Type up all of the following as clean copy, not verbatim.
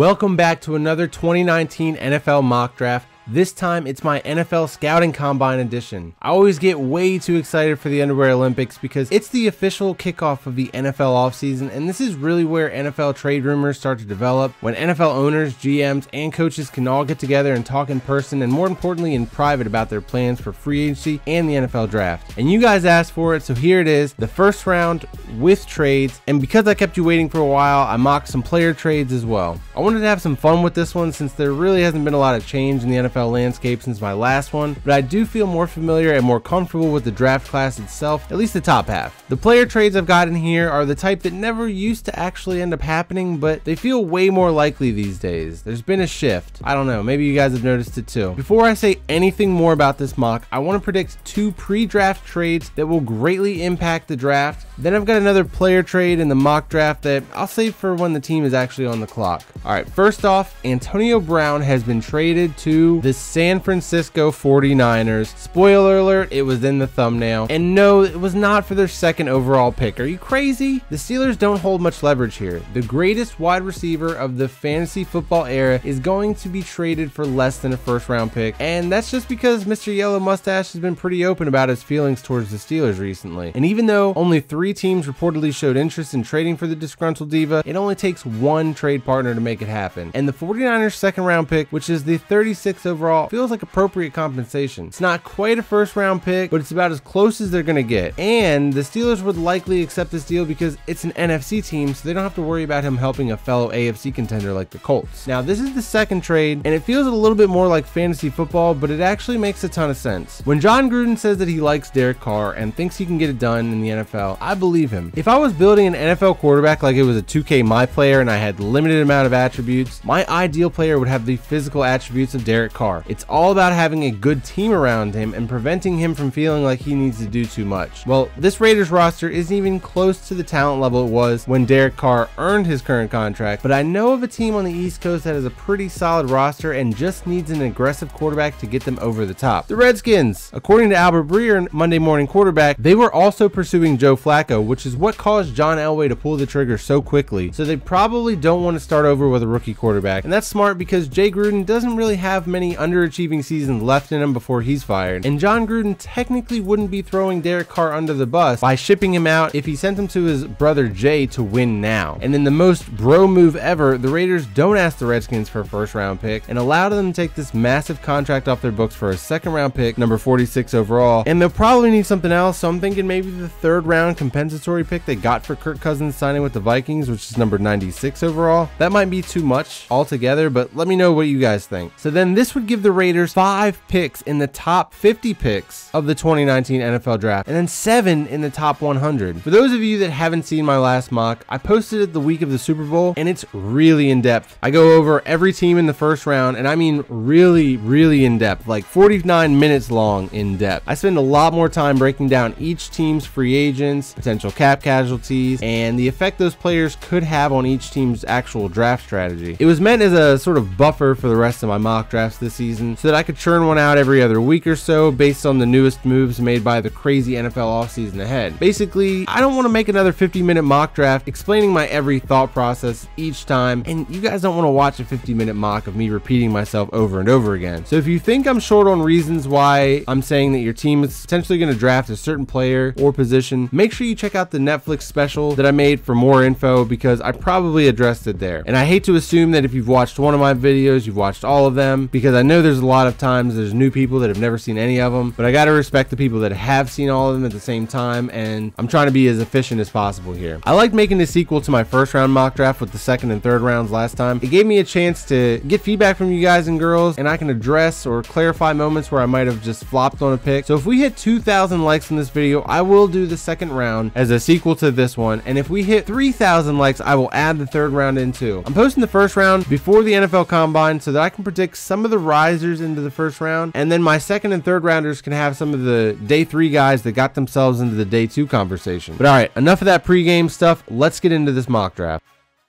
Welcome back to another 2019 NFL mock draft. This time, it's my NFL Scouting Combine edition. I always get way too excited for the Underwear Olympics because it's the official kickoff of the NFL offseason, and this is really where NFL trade rumors start to develop, when NFL owners, GMs, and coaches can all get together and talk in person, and more importantly, in private about their plans for free agency and the NFL draft. And you guys asked for it, so here it is, the first round with trades, and because I kept you waiting for a while, I mocked some player trades as well. I wanted to have some fun with this one since there really hasn't been a lot of change in the NFL landscape since my last one, but I do feel more familiar and more comfortable with the draft class itself, at least the top half. The player trades I've got in here are the type that never used to actually end up happening, but they feel way more likely these days. There's been a shift. I don't know, maybe you guys have noticed it too. Before I say anything more about this mock, I want to predict two pre-draft trades that will greatly impact the draft. Then I've got another player trade in the mock draft that I'll save for when the team is actually on the clock. Alright, first off, Antonio Brown has been traded to the San Francisco 49ers. Spoiler alert, it was in the thumbnail. And no, it was not for their second overall pick. Are you crazy? The Steelers don't hold much leverage here. The greatest wide receiver of the fantasy football era is going to be traded for less than a first round pick. And that's just because Mr. Yellow Mustache has been pretty open about his feelings towards the Steelers recently. And even though only 3 teams reportedly showed interest in trading for the disgruntled diva, it only takes one trade partner to make it happen. And the 49ers second round pick, which is the 36th overall, feels like appropriate compensation. It's not quite a first round pick, but it's about as close as they're gonna get. And the Steelers would likely accept this deal because it's an NFC team, so they don't have to worry about him helping a fellow AFC contender like the Colts. Now, this is the second trade, and it feels a little bit more like fantasy football, but it actually makes a ton of sense. When John Gruden says that he likes Derek Carr and thinks he can get it done in the NFL, I believe him. If I was building an NFL quarterback like it was a 2K My Player and I had limited amount of attributes, my ideal player would have the physical attributes of Derek Carr. It's all about having a good team around him and preventing him from feeling like he needs to do too much. Well, this Raiders roster isn't even close to the talent level it was when Derek Carr earned his current contract, but I know of a team on the East Coast that has a pretty solid roster and just needs an aggressive quarterback to get them over the top. The Redskins. According to Albert Breer, Monday Morning Quarterback, they were also pursuing Joe Flacco, which is what caused John Elway to pull the trigger so quickly, so they probably don't want to start over with a rookie quarterback. And that's smart because Jay Gruden doesn't really have many underachieving seasons left in him before he's fired, and John Gruden technically wouldn't be throwing Derek Carr under the bus by shipping him out if he sent him to his brother Jay to win now. And in the most bro move ever, the Raiders don't ask the Redskins for a first round pick and allow them to take this massive contract off their books for a second round pick, number 46 overall, and they'll probably need something else, so I'm thinking maybe the third round compensatory pick they got for Kirk Cousins signing with the Vikings, which is number 96 overall. That might be too much altogether, but let me know what you guys think. So then this would give the Raiders 5 picks in the top 50 picks of the 2019 NFL draft, and then 7 in the top 100. For those of you that haven't seen my last mock, I posted it the week of the Super Bowl, and it's really in depth. I go over every team in the first round, and I mean really in depth, like 49 minutes long in depth. I spend a lot more time breaking down each team's free agents, potential cap casualties, and the effect those players could have on each team's actual draft strategy. It was meant as a sort of buffer for the rest of my mock drafts this season, so that I could churn one out every other week or so based on the newest moves made by the crazy NFL offseason ahead. Basically, I don't want to make another 50-minute mock draft explaining my every thought process each time, and you guys don't want to watch a 50-minute mock of me repeating myself over and over again. So if you think I'm short on reasons why I'm saying that your team is potentially going to draft a certain player or position, make sure you check out the Netflix special that I made for more info, because I probably addressed it there. And I hate to assume that if you've watched one of my videos, you've watched all of them, because I know there's a lot of times there's new people that have never seen any of them, but I got to respect the people that have seen all of them at the same time, and I'm trying to be as efficient as possible here. I liked making the sequel to my first round mock draft with the second and third rounds last time. It gave me a chance to get feedback from you guys and girls, and I can address or clarify moments where I might have just flopped on a pick. So if we hit 2,000 likes in this video, I will do the second round as a sequel to this one, and if we hit 3,000 likes, I will add the third round in too. I'm posting the first round before the NFL Combine so that I can predict some of the risers into the first round, and then my second and third rounders can have some of the day 3 guys that got themselves into the day 2 conversation. But alright, enough of that pregame stuff. Let's get into this mock draft.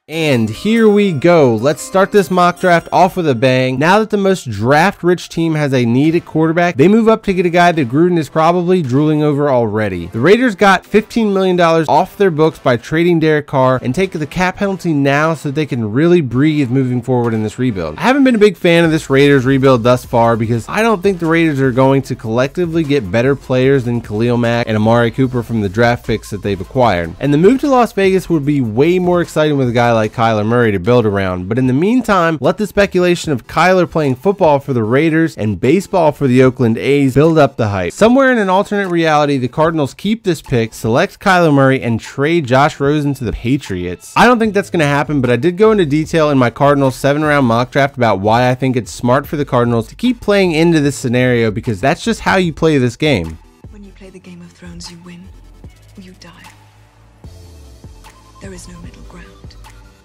And here we go. Let's start this mock draft off with a bang. Now that the most draft-rich team has a need at quarterback, they move up to get a guy that Gruden is probably drooling over already. The Raiders got $15 million off their books by trading Derek Carr and take the cap penalty now so that they can really breathe moving forward in this rebuild. I haven't been a big fan of this Raiders rebuild thus far because I don't think the Raiders are going to collectively get better players than Khalil Mack and Amari Cooper from the draft picks that they've acquired. And the move to Las Vegas would be way more exciting with a guy like Kyler Murray to build around, but in the meantime, let the speculation of Kyler playing football for the Raiders and baseball for the Oakland A's build up the hype. Somewhere in an alternate reality, the Cardinals keep this pick, select Kyler Murray, and trade Josh Rosen to the Patriots. I don't think that's going to happen, but I did go into detail in my Cardinals 7-round mock draft about why I think it's smart for the Cardinals to keep playing into this scenario, because that's just how you play this game. When you play the Game of Thrones, you win or you die. There is no middle ground.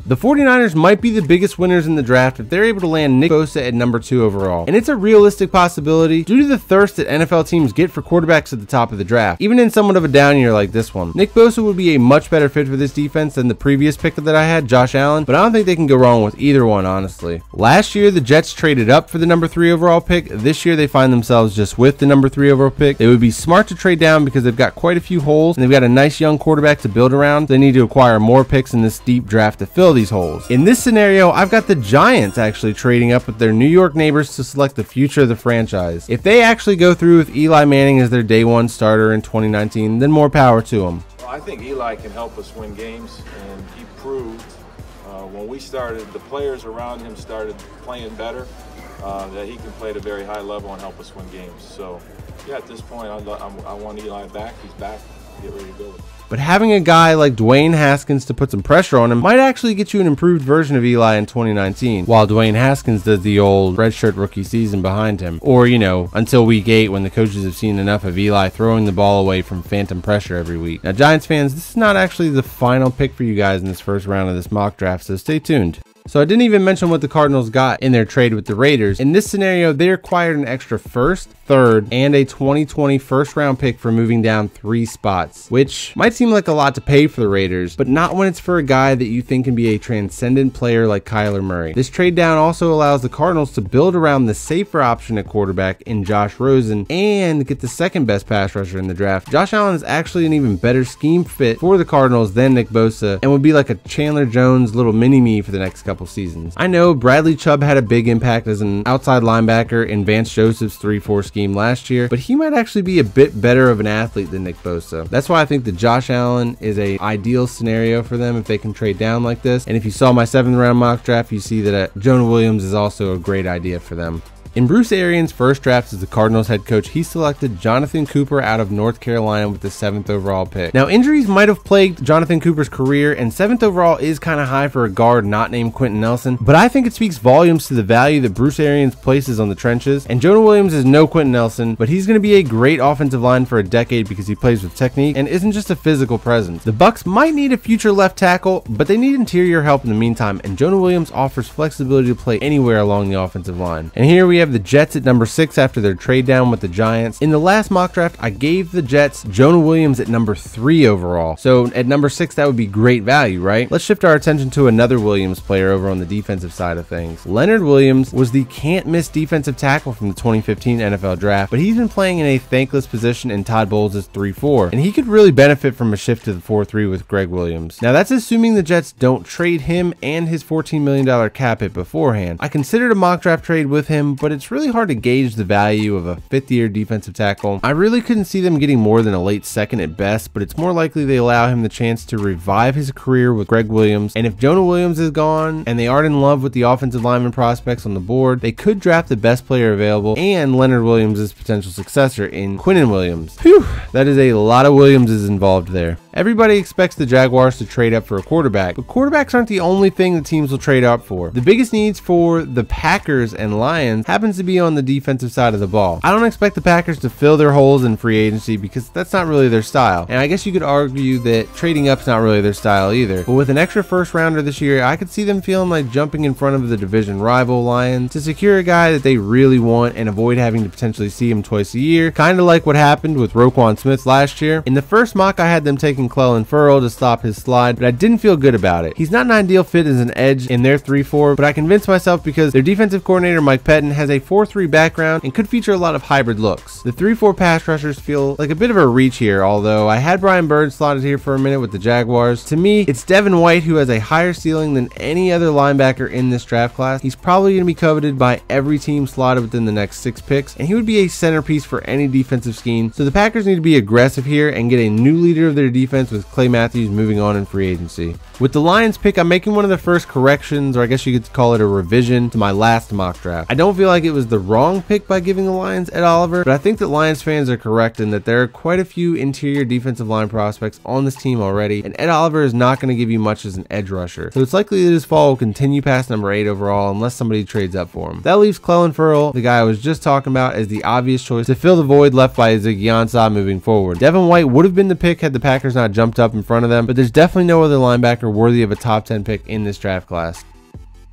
The 49ers might be the biggest winners in the draft if they're able to land Nick Bosa at number 2 overall. And it's a realistic possibility due to the thirst that NFL teams get for quarterbacks at the top of the draft. Even in somewhat of a down year like this one, Nick Bosa would be a much better fit for this defense than the previous pick that I had, Josh Allen, but I don't think they can go wrong with either one, honestly. Last year, the Jets traded up for the number 3 overall pick. This year, they find themselves just with the number 3 overall pick. They would be smart to trade down because they've got quite a few holes and they've got a nice young quarterback to build around. They need to acquire more picks in this deep draft to fill these holes. In this scenario, I've got the Giants actually trading up with their New York neighbors to select the future of the franchise. If they actually go through with Eli Manning as their day 1 starter in 2019, then more power to them. Well, I think Eli can help us win games, and he proved when we started, the players around him started playing better, that he can play at a very high level and help us win games. So, yeah, at this point, I want Eli back. He's back. Get ready to go. But having a guy like Dwayne Haskins to put some pressure on him might actually get you an improved version of Eli in 2019, while Dwayne Haskins does the old redshirt rookie season behind him. Or, you know, until week 8 when the coaches have seen enough of Eli throwing the ball away from phantom pressure every week. Now, Giants fans, this is not actually the final pick for you guys in this first round of this mock draft, so stay tuned. So I didn't even mention what the Cardinals got in their trade with the Raiders. In this scenario, they acquired an extra 1st, 3rd, and a 2020 first-round pick for moving down 3 spots, which might seem like a lot to pay for the Raiders, but not when it's for a guy that you think can be a transcendent player like Kyler Murray. This trade down also allows the Cardinals to build around the safer option at quarterback in Josh Rosen and get the second best pass rusher in the draft. Josh Allen is actually an even better scheme fit for the Cardinals than Nick Bosa and would be like a Chandler Jones little mini-me for the next couple seasons. I know Bradley Chubb had a big impact as an outside linebacker in Vance Joseph's 3-4 scheme last year, but he might actually be a bit better of an athlete than Nick Bosa. That's why I think that Josh Allen is an ideal scenario for them if they can trade down like this. And if you saw my 7th round mock draft, you see that Jonah Williams is also a great idea for them. In Bruce Arians' first draft as the Cardinals head coach, he selected Jonathan Cooper out of North Carolina with the 7th overall pick. Now, injuries might have plagued Jonathan Cooper's career, and 7th overall is kind of high for a guard not named Quentin Nelson, but I think it speaks volumes to the value that Bruce Arians places on the trenches. And Jonah Williams is no Quentin Nelson, but he's going to be a great offensive line for a decade because he plays with technique and isn't just a physical presence. The Bucs might need a future left tackle, but they need interior help in the meantime, and Jonah Williams offers flexibility to play anywhere along the offensive line. And here we have the Jets at number 6 after their trade down with the Giants. In the last mock draft, I gave the Jets Jonah Williams at number 3 overall. So at number 6, that would be great value, right? Let's shift our attention to another Williams player over on the defensive side of things. Leonard Williams was the can't-miss defensive tackle from the 2015 NFL draft, but he's been playing in a thankless position in Todd Bowles' 3-4, and he could really benefit from a shift to the 4-3 with Greg Williams. Now, that's assuming the Jets don't trade him and his $14 million cap hit beforehand. I considered a mock draft trade with him, but it's really hard to gauge the value of a 5th-year defensive tackle. I really couldn't see them getting more than a late 2nd at best, but it's more likely they allow him the chance to revive his career with Greg Williams. And if Jonah Williams is gone and they aren't in love with the offensive lineman prospects on the board, they could draft the best player available and Leonard Williams' potential successor in Quinnen Williams. Whew, that is a lot of Williamses involved there. Everybody expects the Jaguars to trade up for a quarterback, but quarterbacks aren't the only thing the teams will trade up for. The biggest needs for the Packers and Lions happens to be on the defensive side of the ball. I don't expect the Packers to fill their holes in free agency because that's not really their style. And I guess you could argue that trading up's not really their style either. But with an extra 1st rounder this year, I could see them feeling like jumping in front of the division rival Lions to secure a guy that they really want and avoid having to potentially see him twice a year. Kind of like what happened with Roquan Smith last year. In the first mock, I had them taking in Clelin Ferrell to stop his slide, but I didn't feel good about it. He's not an ideal fit as an edge in their 3-4, but I convinced myself because their defensive coordinator Mike Pettin has a 4-3 background and could feature a lot of hybrid looks. The 3-4 pass rushers feel like a bit of a reach here, although I had Brian Bird slotted here for a minute with the Jaguars. To me, it's Devin White who has a higher ceiling than any other linebacker in this draft class. He's probably going to be coveted by every team slotted within the next 6 picks, and he would be a centerpiece for any defensive scheme. So the Packers need to be aggressive here and get a new leader of their defense with Clay Matthews moving on in free agency. With the Lions pick, I'm making one of the first corrections, or I guess you could call it a revision, to my last mock draft. I don't feel like it was the wrong pick by giving the Lions Ed Oliver, but I think that Lions fans are correct in that there are quite a few interior defensive line prospects on this team already, and Ed Oliver is not going to give you much as an edge rusher. So it's likely that his fall will continue past number 8 overall unless somebody trades up for him. That leaves Clelin Ferrell, the guy I was just talking about, as the obvious choice to fill the void left by Ziggy Ansah moving forward. Devin White would have been the pick had the Packers not jumped up in front of them, but there's definitely no other linebacker worthy of a top 10 pick in this draft class.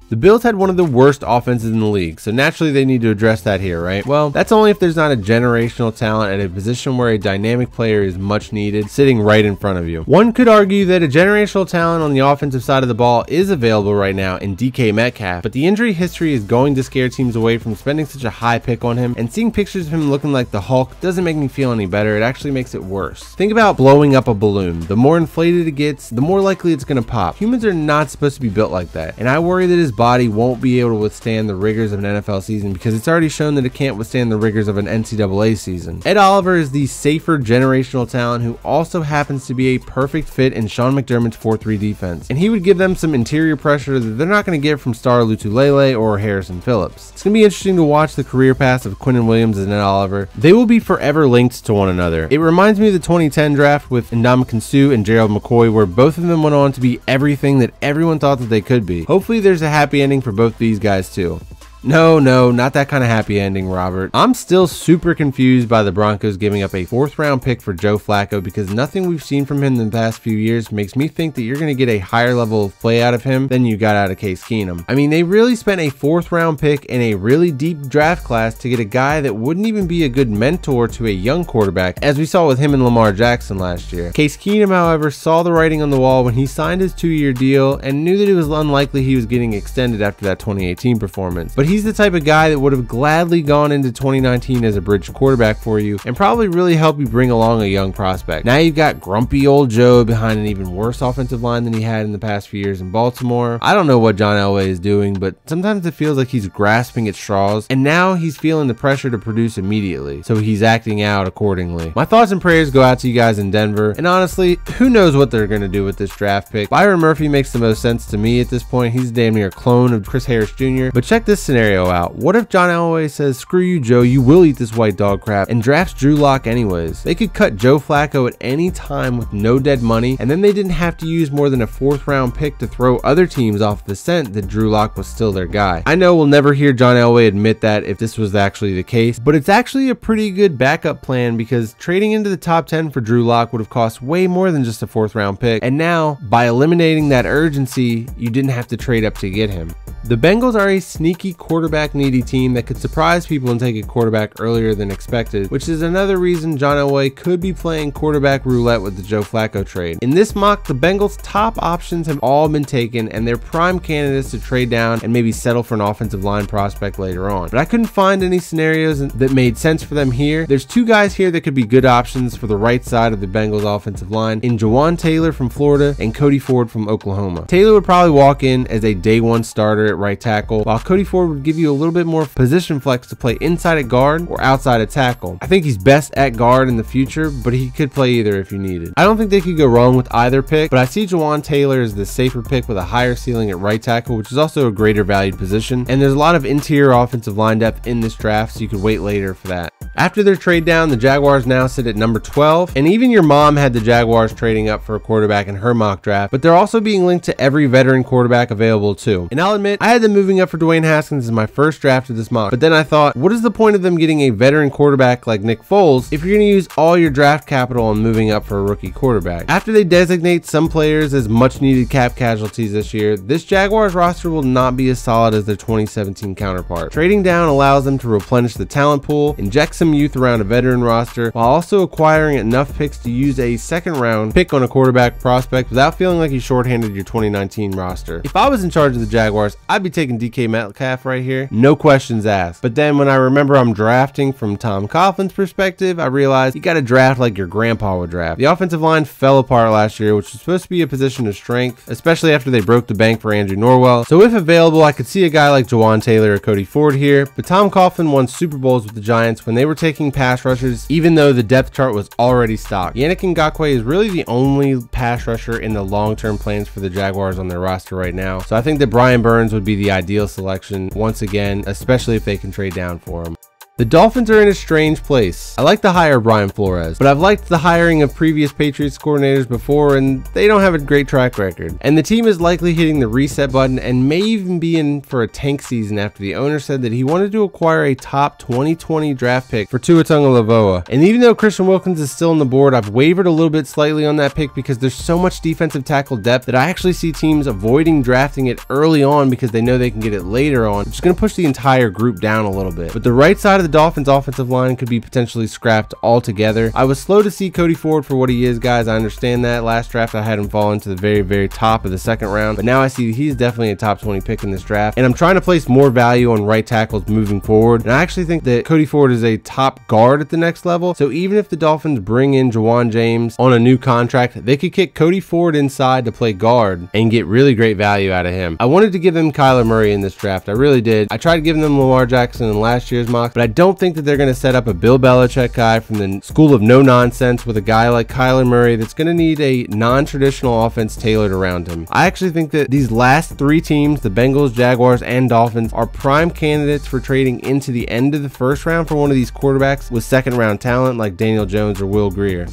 The Bills had one of the worst offenses in the league, so naturally they need to address that here, right? Well, that's only if there's not a generational talent at a position where a dynamic player is much needed, sitting right in front of you. One could argue that a generational talent on the offensive side of the ball is available right now in DK Metcalf, but the injury history is going to scare teams away from spending such a high pick on him, and seeing pictures of him looking like the Hulk doesn't make me feel any better. It actually makes it worse. Think about blowing up a balloon. The more inflated it gets, the more likely it's going to pop. Humans are not supposed to be built like that, and I worry that his body won't be able to withstand the rigors of an NFL season because it's already shown that it can't withstand the rigors of an NCAA season. Ed Oliver is the safer generational talent who also happens to be a perfect fit in Sean McDermott's 4-3 defense, and he would give them some interior pressure that they're not going to get from Star Lotulelei or Harrison Phillips. It's going to be interesting to watch the career paths of Quinnen Williams and Ed Oliver. They will be forever linked to one another. It reminds me of the 2010 draft with Ndamukong Suh and Gerald McCoy, where both of them went on to be everything that everyone thought that they could be. Hopefully there's a happy ending for both these guys too. No, not that kind of happy ending, Robert. I'm still super confused by the Broncos giving up a 4th round pick for Joe Flacco because nothing we've seen from him in the past few years makes me think that you're going to get a higher level of play out of him than you got out of Case Keenum. I mean, they really spent a 4th round pick in a really deep draft class to get a guy that wouldn't even be a good mentor to a young quarterback, as we saw with him and Lamar Jackson last year. Case Keenum, however, saw the writing on the wall when he signed his 2-year deal and knew that it was unlikely he was getting extended after that 2018 performance. But he's the type of guy that would have gladly gone into 2019 as a bridge quarterback for you and probably really help you bring along a young prospect. Now you've got grumpy old Joe behind an even worse offensive line than he had in the past few years in Baltimore. I don't know what John Elway is doing, but sometimes it feels like he's grasping at straws, and now he's feeling the pressure to produce immediately, so he's acting out accordingly. My thoughts and prayers go out to you guys in Denver, and honestly, who knows what they're going to do with this draft pick. Byron Murphy makes the most sense to me at this point. He's damn near a clone of Chris Harris Jr., but check this scenario out. What if John Elway says, screw you, Joe, you will eat this white dog crap, and drafts Drew Lock anyways? They could cut Joe Flacco at any time with no dead money, and then they didn't have to use more than a 4th round pick to throw other teams off the scent that Drew Lock was still their guy. I know we'll never hear John Elway admit that if this was actually the case, but it's actually a pretty good backup plan because trading into the top 10 for Drew Lock would have cost way more than just a 4th round pick, and now, by eliminating that urgency, you didn't have to trade up to get him. The Bengals are a sneaky quarterback needy team that could surprise people and take a quarterback earlier than expected, which is another reason John Elway could be playing quarterback roulette with the Joe Flacco trade. In this mock, the Bengals' top options have all been taken and they're prime candidates to trade down and maybe settle for an offensive line prospect later on. But I couldn't find any scenarios that made sense for them here. There's 2 guys here that could be good options for the right side of the Bengals offensive line in Jawan Taylor from Florida and Cody Ford from Oklahoma. Taylor would probably walk in as a day 1 starter at right tackle, while Cody Ford would give you a little bit more position flex to play inside at guard or outside at tackle. I think he's best at guard in the future, but he could play either if you needed. I don't think they could go wrong with either pick, but I see Jawan Taylor as the safer pick with a higher ceiling at right tackle, which is also a greater valued position, and there's a lot of interior offensive line depth in this draft, so you could wait later for that. After their trade down, the Jaguars now sit at number 12, and even your mom had the Jaguars trading up for a quarterback in her mock draft, but they're also being linked to every veteran quarterback available too. And I'll admit, I had them moving up for Dwayne Haskins as my first draft of this mock, but then I thought, what is the point of them getting a veteran quarterback like Nick Foles if you're going to use all your draft capital on moving up for a rookie quarterback? After they designate some players as much needed cap casualties this year, this Jaguars roster will not be as solid as their 2017 counterpart. Trading down allows them to replenish the talent pool, inject some some youth around a veteran roster while also acquiring enough picks to use a second round pick on a quarterback prospect without feeling like you shorthanded your 2019 roster. If I was in charge of the Jaguars, I'd be taking DK Metcalf right here, no questions asked. But then when I remember I'm drafting from Tom Coughlin's perspective, I realized you got to draft like your grandpa would draft. The offensive line fell apart last year, which was supposed to be a position of strength, especially after they broke the bank for Andrew Norwell. So if available, I could see a guy like Jawan Taylor or Cody Ford here, but Tom Coughlin won Super Bowls with the Giants when they were taking pass rushers, even though the depth chart was already stocked. Yannick Ngakoue is really the only pass rusher in the long-term plans for the Jaguars on their roster right now. So I think that Brian Burns would be the ideal selection once again, especially if they can trade down for him. The Dolphins are in a strange place. I like the hire of Brian Flores, but I've liked the hiring of previous Patriots coordinators before, and they don't have a great track record. And the team is likely hitting the reset button and may even be in for a tank season after the owner said that he wanted to acquire a top 2020 draft pick for Tua Tagovailoa. And even though Christian Wilkins is still on the board, I've wavered a little bit slightly on that pick because there's so much defensive tackle depth that I actually see teams avoiding drafting it early on because they know they can get it later on, which is going to push the entire group down a little bit. But the right side of the Dolphins offensive line could be potentially scrapped altogether. I was slow to see Cody Ford for what he is, guys. I understand that. Last draft I had him fall into the very top of the second round, but now I see he's definitely a top 20 pick in this draft, and I'm trying to place more value on right tackles moving forward. And I actually think that Cody Ford is a top guard at the next level, so even if the Dolphins bring in Jawan James on a new contract, they could kick Cody Ford inside to play guard and get really great value out of him. I wanted to give them Kyler Murray in this draft. I really did. I tried giving them Lamar Jackson in last year's mock, but I don't think that they're going to set up a Bill Belichick guy from the school of no nonsense with a guy like Kyler Murray that's going to need a non-traditional offense tailored around him. I actually think that these last three teams, the Bengals, Jaguars, and Dolphins, are prime candidates for trading into the end of the first round for one of these quarterbacks with second round talent like Daniel Jones or Will Grier.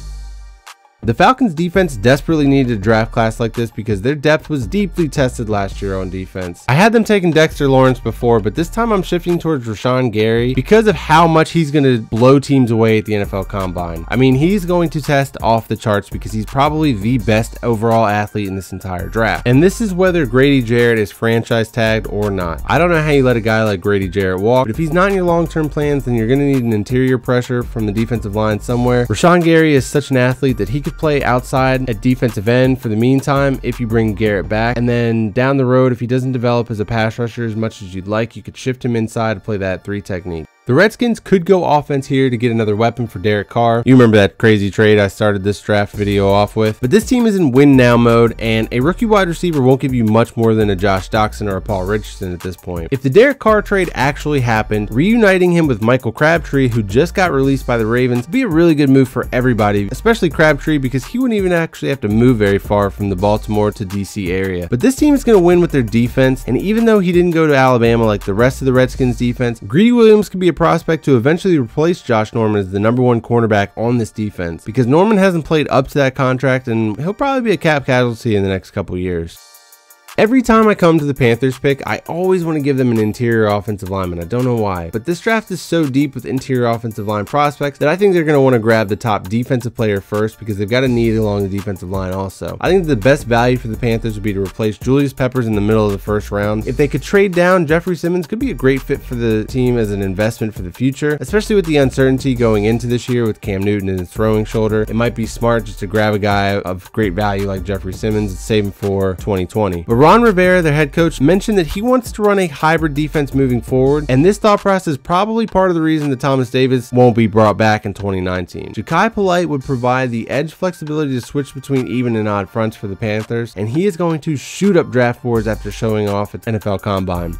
The Falcons defense desperately needed a draft class like this because their depth was deeply tested last year on defense. I had them taking Dexter Lawrence before, but this time I'm shifting towards Rashawn Gary because of how much he's going to blow teams away at the NFL Combine. I mean, he's going to test off the charts because he's probably the best overall athlete in this entire draft. And this is whether Grady Jarrett is franchise tagged or not. I don't know how you let a guy like Grady Jarrett walk, but if he's not in your long-term plans, then you're going to need an interior pressure from the defensive line somewhere. Rashawn Gary is such an athlete that he could play outside at defensive end for the meantime if you bring Garrett back, and then down the road, if he doesn't develop as a pass rusher as much as you'd like, you could shift him inside to play that 3 technique. The Redskins could go offense here to get another weapon for Derek Carr. You remember that crazy trade I started this draft video off with. But this team is in win now mode, and a rookie wide receiver won't give you much more than a Josh Doxson or a Paul Richardson at this point. If the Derek Carr trade actually happened, reuniting him with Michael Crabtree, who just got released by the Ravens, would be a really good move for everybody, especially Crabtree, because he wouldn't even actually have to move very far from the Baltimore to DC area. But this team is going to win with their defense, and even though he didn't go to Alabama like the rest of the Redskins defense, Greedy Williams could be a prospect to eventually replace Josh Norman as the #1 cornerback on this defense, because Norman hasn't played up to that contract and he'll probably be a cap casualty in the next couple years. Every time I come to the Panthers pick, I always want to give them an interior offensive lineman. I don't know why, but this draft is so deep with interior offensive line prospects that I think they're going to want to grab the top defensive player first because they've got a need along the defensive line also. I think the best value for the Panthers would be to replace Julius Peppers in the middle of the first round. If they could trade down, Jeffrey Simmons could be a great fit for the team as an investment for the future, especially with the uncertainty going into this year with Cam Newton and his throwing shoulder. It might be smart just to grab a guy of great value like Jeffrey Simmons and save him for 2020. But Ron Rivera, their head coach, mentioned that he wants to run a hybrid defense moving forward, and this thought process is probably part of the reason that Thomas Davis won't be brought back in 2019. Ja'Kai Polite would provide the edge flexibility to switch between even and odd fronts for the Panthers, and he is going to shoot up draft boards after showing off at NFL Combine.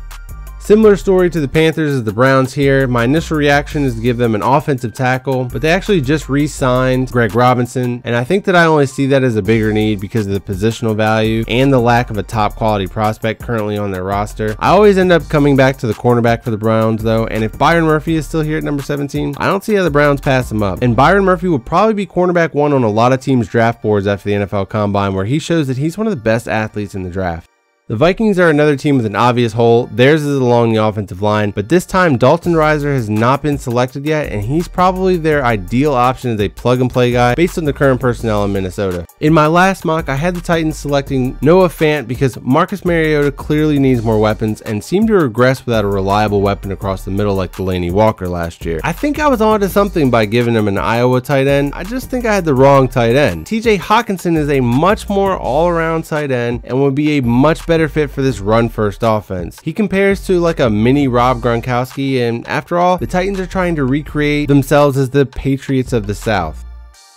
Similar story to the Panthers as the Browns here. My initial reaction is to give them an offensive tackle, but they actually just re-signed Greg Robinson, and I think that I only see that as a bigger need because of the positional value and the lack of a top quality prospect currently on their roster. I always end up coming back to the cornerback for the Browns though, and if Byron Murphy is still here at number 17, I don't see how the Browns pass him up. And Byron Murphy will probably be cornerback 1 on a lot of teams' draft boards after the NFL Combine, where he shows that he's one of the best athletes in the draft. The Vikings are another team with an obvious hole. Theirs is along the offensive line, but this time Dalton Reiser has not been selected yet, and he's probably their ideal option as a plug-and-play guy based on the current personnel in Minnesota. In my last mock, I had the Titans selecting Noah Fant because Marcus Mariota clearly needs more weapons and seemed to regress without a reliable weapon across the middle like Delaney Walker last year. I think I was onto something by giving him an Iowa tight end. I just think I had the wrong tight end. TJ Hawkinson is a much more all-around tight end and would be a much better fit for this run-first offense. He compares to like a mini Rob Gronkowski, and after all, the Titans are trying to recreate themselves as the Patriots of the South.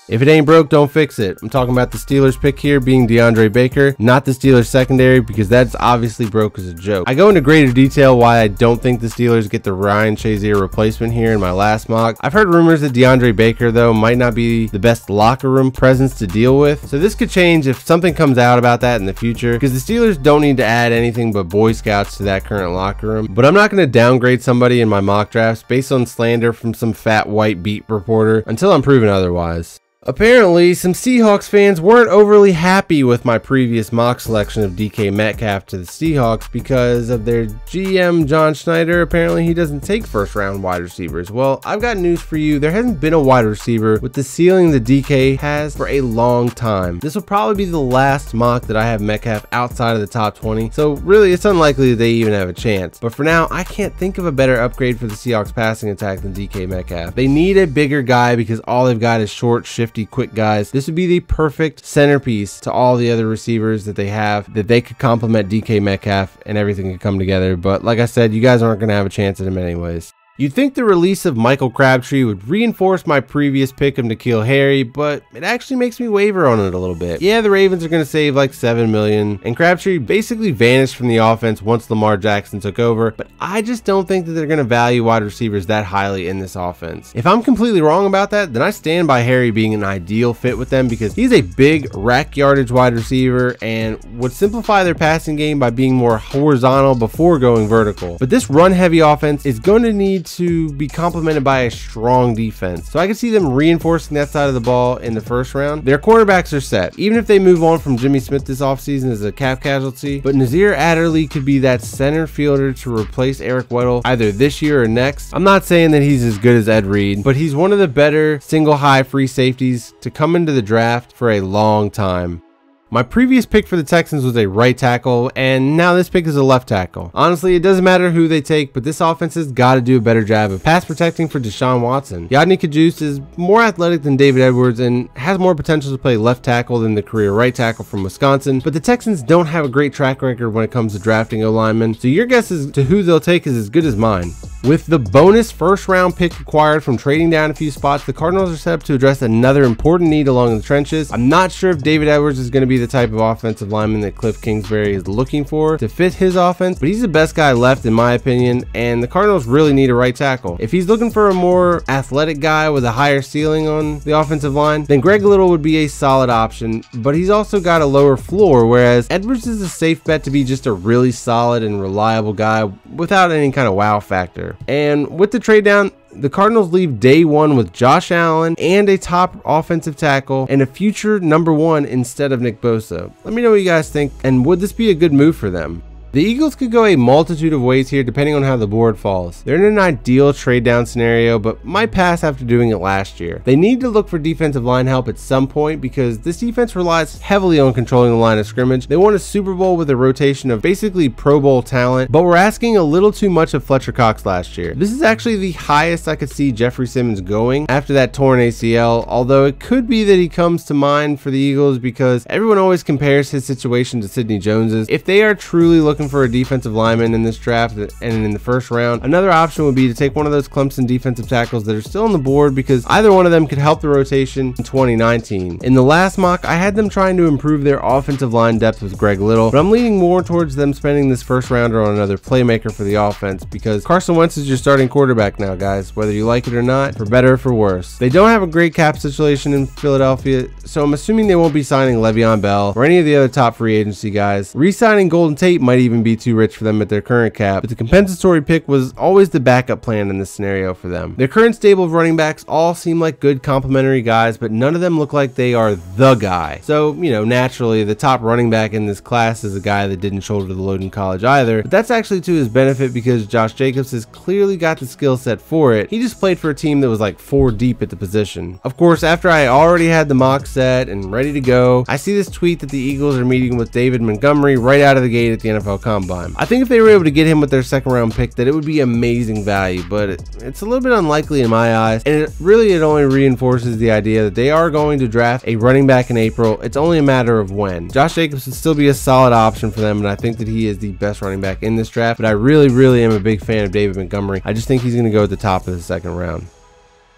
If it ain't broke, don't fix it. I'm talking about the Steelers pick here being DeAndre Baker, not the Steelers secondary, because that's obviously broke as a joke. I go into greater detail why I don't think the Steelers get the Ryan Shazier replacement here in my last mock. I've heard rumors that DeAndre Baker, though, might not be the best locker room presence to deal with, so this could change if something comes out about that in the future, because the Steelers don't need to add anything but Boy Scouts to that current locker room. But I'm not going to downgrade somebody in my mock drafts based on slander from some fat white beat reporter until I'm proven otherwise. Apparently, some Seahawks fans weren't overly happy with my previous mock selection of DK Metcalf to the Seahawks because of their GM John Schneider. Apparently, he doesn't take first-round wide receivers. Well, I've got news for you. There hasn't been a wide receiver with the ceiling that DK has for a long time. This will probably be the last mock that I have Metcalf outside of the top 20, so really, it's unlikely that they even have a chance. But for now, I can't think of a better upgrade for the Seahawks passing attack than DK Metcalf. They need a bigger guy because all they've got is short, shifty, quick guys. This would be the perfect centerpiece to all the other receivers that they have, that they could complement DK Metcalf and everything could come together. But like I said, you guys aren't going to have a chance at him anyways. You'd think the release of Michael Crabtree would reinforce my previous pick of N'Keal Harry, but it actually makes me waver on it a little bit. Yeah, the Ravens are going to save like $7 million, and Crabtree basically vanished from the offense once Lamar Jackson took over, but I just don't think that they're going to value wide receivers that highly in this offense. If I'm completely wrong about that, then I stand by Harry being an ideal fit with them because he's a big rack yardage wide receiver and would simplify their passing game by being more horizontal before going vertical. But this run-heavy offense is going to need to be complemented by a strong defense. So I can see them reinforcing that side of the ball in the first round. Their quarterbacks are set. Even if they move on from Jimmy Smith this offseason as a cap casualty, but Nazir Adderley could be that center fielder to replace Eric Weddle either this year or next. I'm not saying that he's as good as Ed Reed, but he's one of the better single high free safeties to come into the draft for a long time. My previous pick for the Texans was a right tackle, and now this pick is a left tackle. Honestly, it doesn't matter who they take, but this offense has got to do a better job of pass protecting for Deshaun Watson. Yadni Kajus is more athletic than David Edwards and has more potential to play left tackle than the career right tackle from Wisconsin, but the Texans don't have a great track record when it comes to drafting O-linemen, so your guess as to who they'll take is as good as mine. With the bonus first-round pick acquired from trading down a few spots, the Cardinals are set up to address another important need along the trenches. I'm not sure if David Edwards is going to be the type of offensive lineman that Cliff Kingsbury is looking for to fit his offense, but he's the best guy left in my opinion, and the Cardinals really need a right tackle. If he's looking for a more athletic guy with a higher ceiling on the offensive line, then Greg Little would be a solid option, but he's also got a lower floor, whereas Edwards is a safe bet to be just a really solid and reliable guy without any kind of wow factor. And with the trade down, the Cardinals leave day one with Josh Allen and a top offensive tackle and a future #1 instead of Nick Bosa. Let me know what you guys think, and would this be a good move for them? The Eagles could go a multitude of ways here depending on how the board falls. They're in an ideal trade down scenario, but might pass after doing it last year. They need to look for defensive line help at some point because this defense relies heavily on controlling the line of scrimmage. They won a Super Bowl with a rotation of basically Pro Bowl talent, but we're asking a little too much of Fletcher Cox last year. This is actually the highest I could see Jeffrey Simmons going after that torn ACL, although it could be that he comes to mind for the Eagles because everyone always compares his situation to Sidney Jones's. If they are truly looking for a defensive lineman in this draft and in the first round, another option would be to take one of those Clemson defensive tackles that are still on the board because either one of them could help the rotation in 2019. In the last mock, I had them trying to improve their offensive line depth with Greg Little, but I'm leaning more towards them spending this first rounder on another playmaker for the offense because Carson Wentz is your starting quarterback now, guys, whether you like it or not, for better or for worse. They don't have a great cap situation in Philadelphia, so I'm assuming they won't be signing Le'Veon Bell or any of the other top free agency guys. Re-signing Golden Tate might even be too rich for them at their current cap, but the compensatory pick was always the backup plan in this scenario for them. Their current stable of running backs all seem like good complementary guys, but none of them look like they are the guy. So, you know, naturally, the top running back in this class is a guy that didn't shoulder the load in college either, but that's actually to his benefit because Josh Jacobs has clearly got the skill set for it. He just played for a team that was like 4 deep at the position. Of course, after I already had the mock set and ready to go, I see this tweet that the Eagles are meeting with David Montgomery right out of the gate at the NFL Combine. I think if they were able to get him with their second round pick, that it would be amazing value, but it's a little bit unlikely in my eyes, and it only reinforces the idea that they are going to draft a running back in April. It's only a matter of when. Josh Jacobs would still be a solid option for them, and I think that he is the best running back in this draft, but I really am a big fan of David Montgomery. I just think he's going to go at the top of the second round.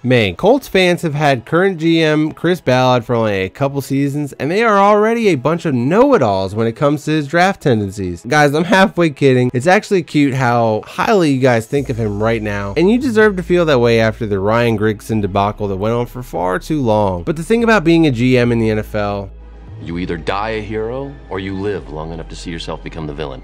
Man, Colts fans have had current GM Chris Ballard for only a couple seasons, and they are already a bunch of know-it-alls when it comes to his draft tendencies. Guys, I'm halfway kidding. It's actually cute how highly you guys think of him right now, and you deserve to feel that way after the Ryan Grigson debacle that went on for far too long. But the thing about being a GM in the NFL, you either die a hero or you live long enough to see yourself become the villain.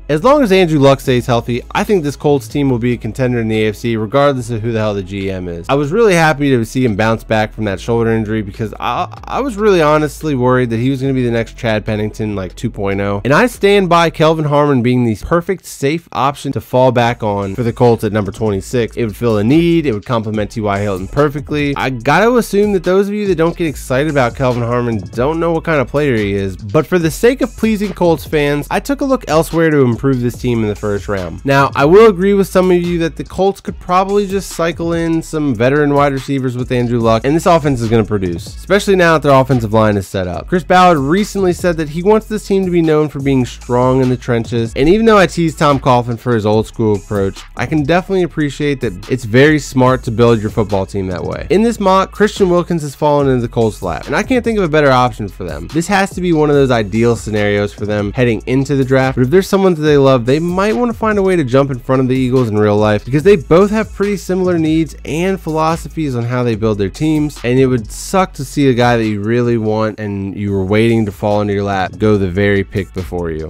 as long as Andrew Luck stays healthy, I think this Colts team will be a contender in the AFC regardless of who the hell the GM is. I was really happy to see him bounce back from that shoulder injury because I was really honestly worried that he was going to be the next Chad Pennington like 2.0. And I stand by Kelvin Harmon being the perfect safe option to fall back on for the Colts at number 26. It would fill a need, it would complement T.Y. Hilton perfectly. I gotta assume that those of you that don't get excited about Kelvin Harmon don't know what kind of player he is, but for the sake of pleasing Colts fans, I took a look elsewhere to improve this team in the first round. Now, I will agree with some of you that the Colts could probably just cycle in some veteran wide receivers with Andrew Luck, and this offense is going to produce, especially now that their offensive line is set up. Chris Ballard recently said that he wants this team to be known for being strong in the trenches, and even though I teased Tom Coughlin for his old school approach, I can definitely appreciate that it's very smart to build your football team that way. In this mock, Christian Wilkins has fallen into the Colts' lap, and I can't think of a better option for them. This has to be one of those ideal scenarios for them heading into the draft, but if there's someone that they love, they might want to find a way to jump in front of the Eagles in real life because they both have pretty similar needs and philosophies on how they build their teams, and it would suck to see a guy that you really want and you were waiting to fall into your lap go the very pick before you.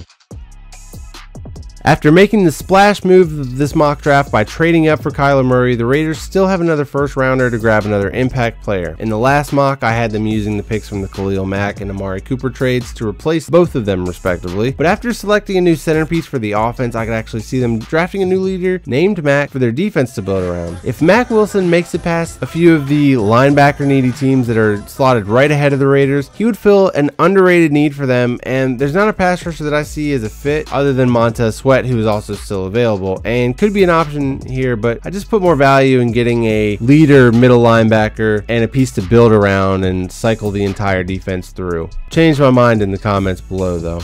After making the splash move of this mock draft by trading up for Kyler Murray, the Raiders still have another first rounder to grab another impact player. In the last mock, I had them using the picks from the Khalil Mack and Amari Cooper trades to replace both of them respectively, but after selecting a new centerpiece for the offense, I could actually see them drafting a new leader named Mack for their defense to build around. If Mack Wilson makes it past a few of the linebacker needy teams that are slotted right ahead of the Raiders, he would fill an underrated need for them, and there's not a pass rusher that I see as a fit other than Montez Sweat, who is also still available and could be an option here, but I just put more value in getting a leader middle linebacker and a piece to build around and cycle the entire defense through. Change my mind in the comments below though.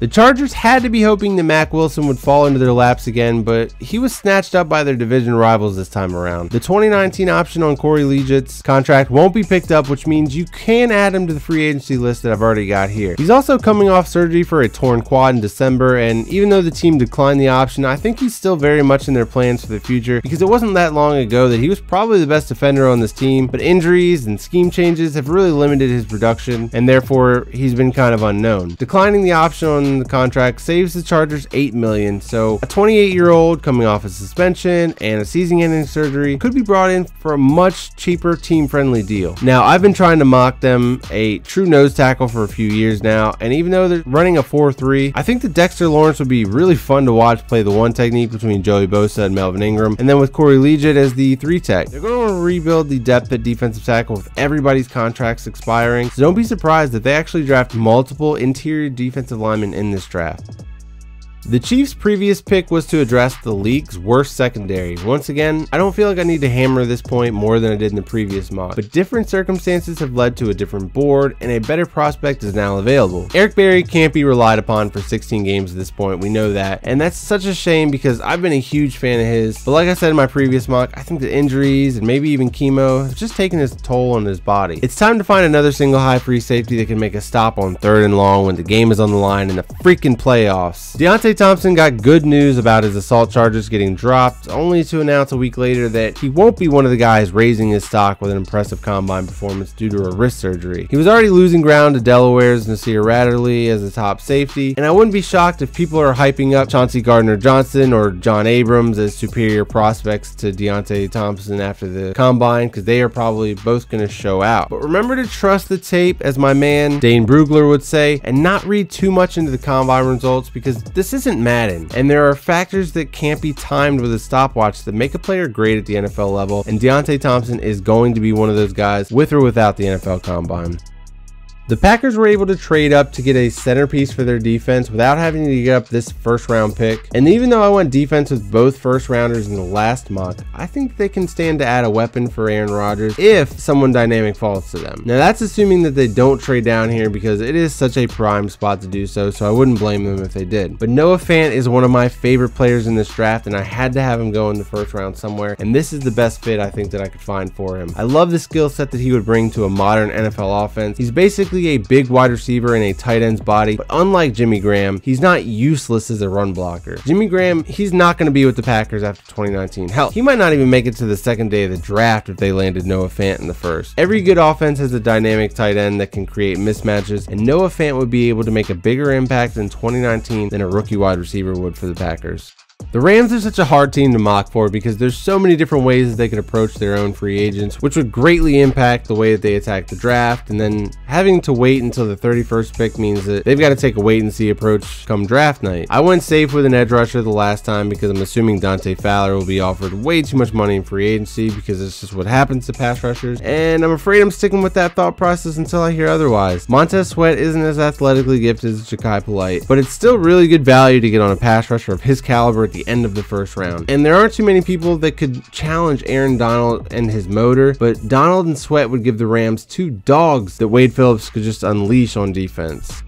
The Chargers had to be hoping that Mack Wilson would fall into their laps again, but he was snatched up by their division rivals this time around. The 2019 option on Corey Liegett's contract won't be picked up, which means you can add him to the free agency list that I've already got here. He's also coming off surgery for a torn quad in December, and even though the team declined the option, I think he's still very much in their plans for the future because it wasn't that long ago that he was probably the best defender on this team, but injuries and scheme changes have really limited his production, and therefore he's been kind of unknown. Declining the option on the contract saves the Chargers $8 million, so a 28-year-old coming off a suspension and a season-ending surgery could be brought in for a much cheaper team-friendly deal. Now, I've been trying to mock them a true nose tackle for a few years now, and even though they're running a 4-3, I think that Dexter Lawrence would be really fun to watch play the one technique between Joey Bosa and Melvin Ingram, and then with Corey Liegett as the 3 tech. They're going to rebuild the depth at defensive tackle with everybody's contracts expiring, so don't be surprised that they actually draft multiple interior defensive linemen in this draft. The Chiefs' previous pick was to address the league's worst secondary. Once again, I don't feel like I need to hammer this point more than I did in the previous mock, but different circumstances have led to a different board, and a better prospect is now available. Eric Berry can't be relied upon for 16 games at this point, we know that, and that's such a shame because I've been a huge fan of his, but like I said in my previous mock, I think the injuries and maybe even chemo have just taken its toll on his body. It's time to find another single high free safety that can make a stop on 3rd and long when the game is on the line in the freaking playoffs. Deontay Deontay Thompson got good news about his assault charges getting dropped, only to announce a week later that he won't be one of the guys raising his stock with an impressive combine performance due to a wrist surgery. He was already losing ground to Delaware's Nasir Radley as a top safety, and I wouldn't be shocked if people are hyping up Chauncey Gardner-Johnson or John Abrams as superior prospects to Deontay Thompson after the combine, because they are probably both going to show out. But remember to trust the tape, as my man Dane Brugler would say, and not read too much into the combine results, because this isn't Madden, and there are factors that can't be timed with a stopwatch that make a player great at the NFL level, and Deontay Thompson is going to be one of those guys with or without the NFL combine. The Packers were able to trade up to get a centerpiece for their defense without having to get up this first round pick. And even though I went defense with both first rounders in the last mock, I think they can stand to add a weapon for Aaron Rodgers if someone dynamic falls to them. Now that's assuming that they don't trade down here, because it is such a prime spot to do so, so I wouldn't blame them if they did. But Noah Fant is one of my favorite players in this draft, and I had to have him go in the first round somewhere, and this is the best fit I think that I could find for him. I love the skill set that he would bring to a modern NFL offense. He's basically a big wide receiver in a tight end's body, but unlike Jimmy Graham, he's not useless as a run blocker. Jimmy Graham, he's not going to be with the Packers after 2019. Hell, he might not even make it to the second day of the draft if they landed Noah Fant in the first. Every good offense has a dynamic tight end that can create mismatches, and Noah Fant would be able to make a bigger impact in 2019 than a rookie wide receiver would for the Packers. The Rams are such a hard team to mock for because there's so many different ways that they could approach their own free agents, which would greatly impact the way that they attack the draft, and then having to wait until the 31st pick means that they've got to take a wait and see approach come draft night. I went safe with an edge rusher the last time because I'm assuming Dante Fowler will be offered way too much money in free agency, because it's just what happens to pass rushers, and I'm afraid I'm sticking with that thought process until I hear otherwise. Montez Sweat isn't as athletically gifted as Ja'Kai Polite, but it's still really good value to get on a pass rusher of his caliber at the end of the first round. And there aren't too many people that could challenge Aaron Donald and his motor, but Donald and Sweat would give the Rams two dogs that Wade Phillips could just unleash on defense.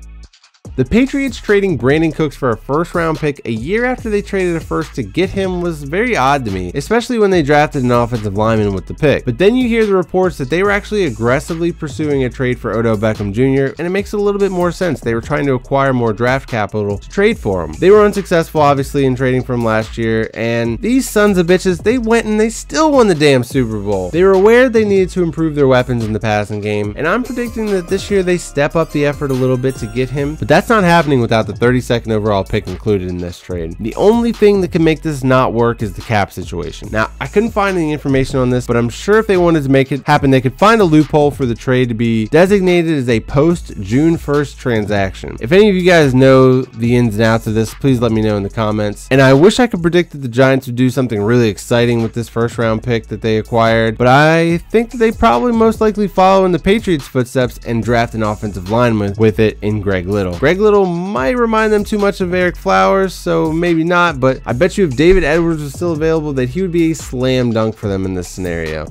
The Patriots trading Brandon Cooks for a first round pick a year after they traded a first to get him was very odd to me, especially when they drafted an offensive lineman with the pick. But then you hear the reports that they were actually aggressively pursuing a trade for Odell Beckham Jr., and it makes a little bit more sense. They were trying to acquire more draft capital to trade for him. They were unsuccessful obviously in trading for him last year, and these sons of bitches, they went and they still won the damn Super Bowl. They were aware they needed to improve their weapons in the passing game, and I'm predicting that this year they step up the effort a little bit to get him, but that's not happening without the 32nd overall pick included in this trade. The only thing that can make this not work is the cap situation. Now, I couldn't find any information on this, but I'm sure if they wanted to make it happen, they could find a loophole for the trade to be designated as a post-June 1st transaction. If any of you guys know the ins and outs of this, please let me know in the comments. And I wish I could predict that the Giants would do something really exciting with this first round pick that they acquired, but I think that they probably most likely follow in the Patriots' footsteps and draft an offensive lineman with it in Greg Little. Greg Little might remind them too much of Eric Flowers, so maybe not, but I bet you if David Edwards was still available that he would be a slam dunk for them in this scenario.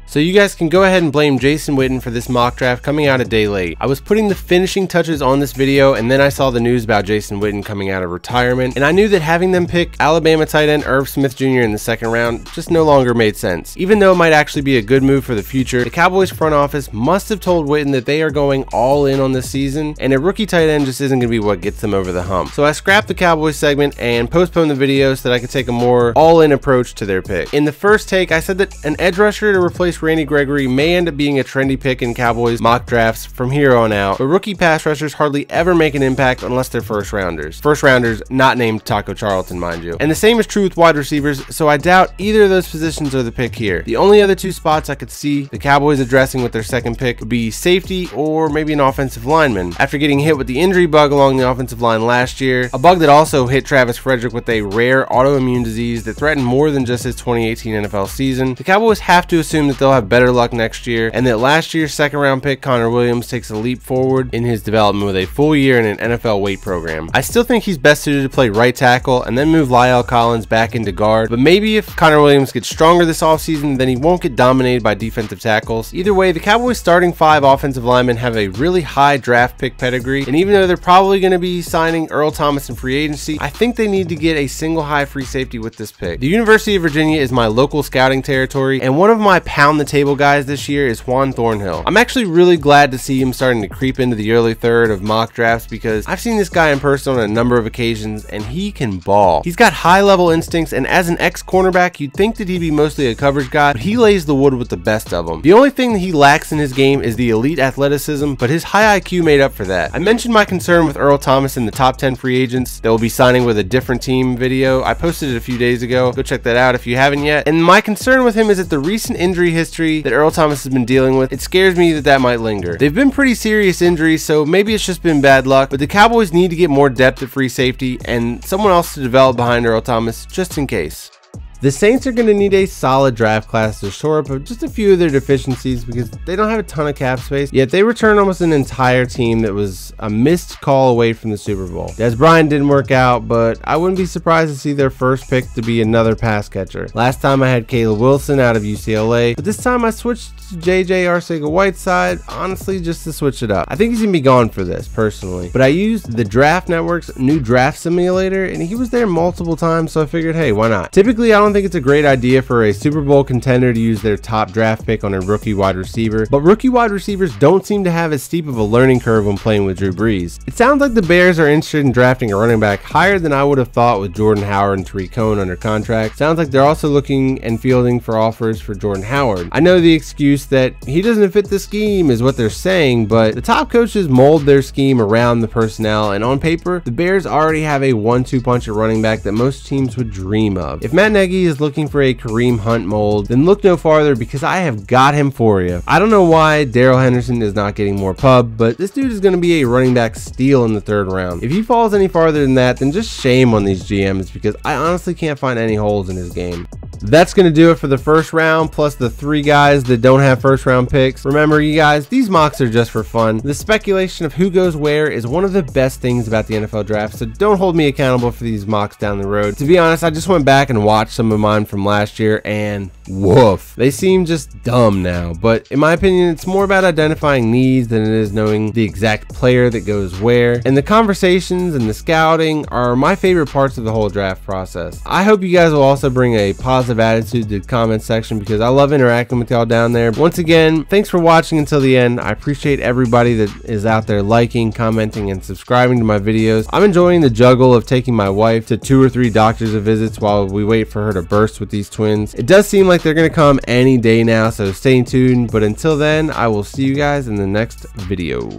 So you guys can go ahead and blame Jason Witten for this mock draft coming out a day late. I was putting the finishing touches on this video, and then I saw the news about Jason Witten coming out of retirement, and I knew that having them pick Alabama tight end Irv Smith Jr. in the second round just no longer made sense. Even though it might actually be a good move for the future, the Cowboys front office must have told Witten that they are going all in on this season, and a rookie tight end just isn't going to be what gets them over the hump. So I scrapped the Cowboys segment and postponed the video so that I could take a more all-in approach to their pick. In the first take, I said that an edge rusher to replace Randy Gregory may end up being a trendy pick in Cowboys mock drafts from here on out, but rookie pass rushers hardly ever make an impact unless they're first rounders. First rounders not named Taco Charlton, mind you. And the same is true with wide receivers, so I doubt either of those positions are the pick here. The only other two spots I could see the Cowboys addressing with their second pick would be safety or maybe an offensive lineman. After getting hit with the injury bug along the offensive line last year, a bug that also hit Travis Frederick with a rare autoimmune disease that threatened more than just his 2018 NFL season, the Cowboys have to assume that they'll have better luck next year, and that last year's second round pick Connor Williams takes a leap forward in his development with a full year in an NFL weight program. I still think he's best suited to play right tackle and then move La'el Collins back into guard, but maybe if Connor Williams gets stronger this offseason, then he won't get dominated by defensive tackles. Either way, the Cowboys starting 5 offensive linemen have a really high draft pick pedigree, and even though they're probably going to be signing Earl Thomas in free agency, I think they need to get a single high free safety with this pick. The University of Virginia is my local scouting territory, and one of my pound the table guys this year is Juan Thornhill. I'm actually really glad to see him starting to creep into the early third of mock drafts because I've seen this guy in person on a number of occasions and he can ball. He's got high level instincts, and as an ex-cornerback, you'd think that he'd be mostly a coverage guy, but he lays the wood with the best of them. The only thing that he lacks in his game is the elite athleticism, but his high IQ made up for that. I mentioned my concern with Earl Thomas in the top 10 free agents that will be signing with a different team video. I posted it a few days ago. Go check that out if you haven't yet. And my concern with him is that the recent injury history that Earl Thomas has been dealing with, it scares me that that might linger. They've been pretty serious injuries, so maybe it's just been bad luck, but the Cowboys need to get more depth at free safety and someone else to develop behind Earl Thomas just in case. The Saints are going to need a solid draft class to shore up just a few of their deficiencies because they don't have a ton of cap space, yet they return almost an entire team that was a missed call away from the Super Bowl. Des Bryant didn't work out, but I wouldn't be surprised to see their first pick to be another pass catcher. Last time I had Caleb Wilson out of UCLA, but this time I switched to JJ Arcega-Whiteside, honestly just to switch it up. I think he's going to be gone for this, personally, but I used the Draft Network's new draft simulator, and he was there multiple times, so I figured, hey, why not? Typically, I don't think it's a great idea for a Super Bowl contender to use their top draft pick on a rookie wide receiver, but rookie wide receivers don't seem to have as steep of a learning curve when playing with Drew Brees. It sounds like the Bears are interested in drafting a running back higher than I would have thought with Jordan Howard and Tariq Cohen under contract. Sounds like they're also looking and fielding for offers for Jordan Howard. I know the excuse that he doesn't fit the scheme is what they're saying, but the top coaches mold their scheme around the personnel, and on paper, the Bears already have a 1-2 punch at running back that most teams would dream of. If Matt Nagy is looking for a Kareem Hunt mold, then look no farther because I have got him for you. I don't know why Darrell Henderson is not getting more pub, but this dude is going to be a running back steal in the 3rd round. If he falls any farther than that, then just shame on these GMs because I honestly can't find any holes in his game. That's going to do it for the 1st round, plus the 3 guys that don't have 1st round picks. Remember, you guys, these mocks are just for fun. The speculation of who goes where is one of the best things about the NFL draft, so don't hold me accountable for these mocks down the road. To be honest, I just went back and watched some of mine from last year, and woof, they seem just dumb now. But in my opinion, it's more about identifying needs than it is knowing the exact player that goes where. And the conversations and the scouting are my favorite parts of the whole draft process. I hope you guys will also bring a positive attitude to the comment section because I love interacting with y'all down there. Once again, thanks for watching until the end. I appreciate everybody that is out there liking, commenting, and subscribing to my videos. I'm enjoying the juggle of taking my wife to 2 or 3 doctors' visits while we wait for her to burst with these twins. It does seem like they're going to come any day now, so stay tuned. But until then, I will see you guys in the next video.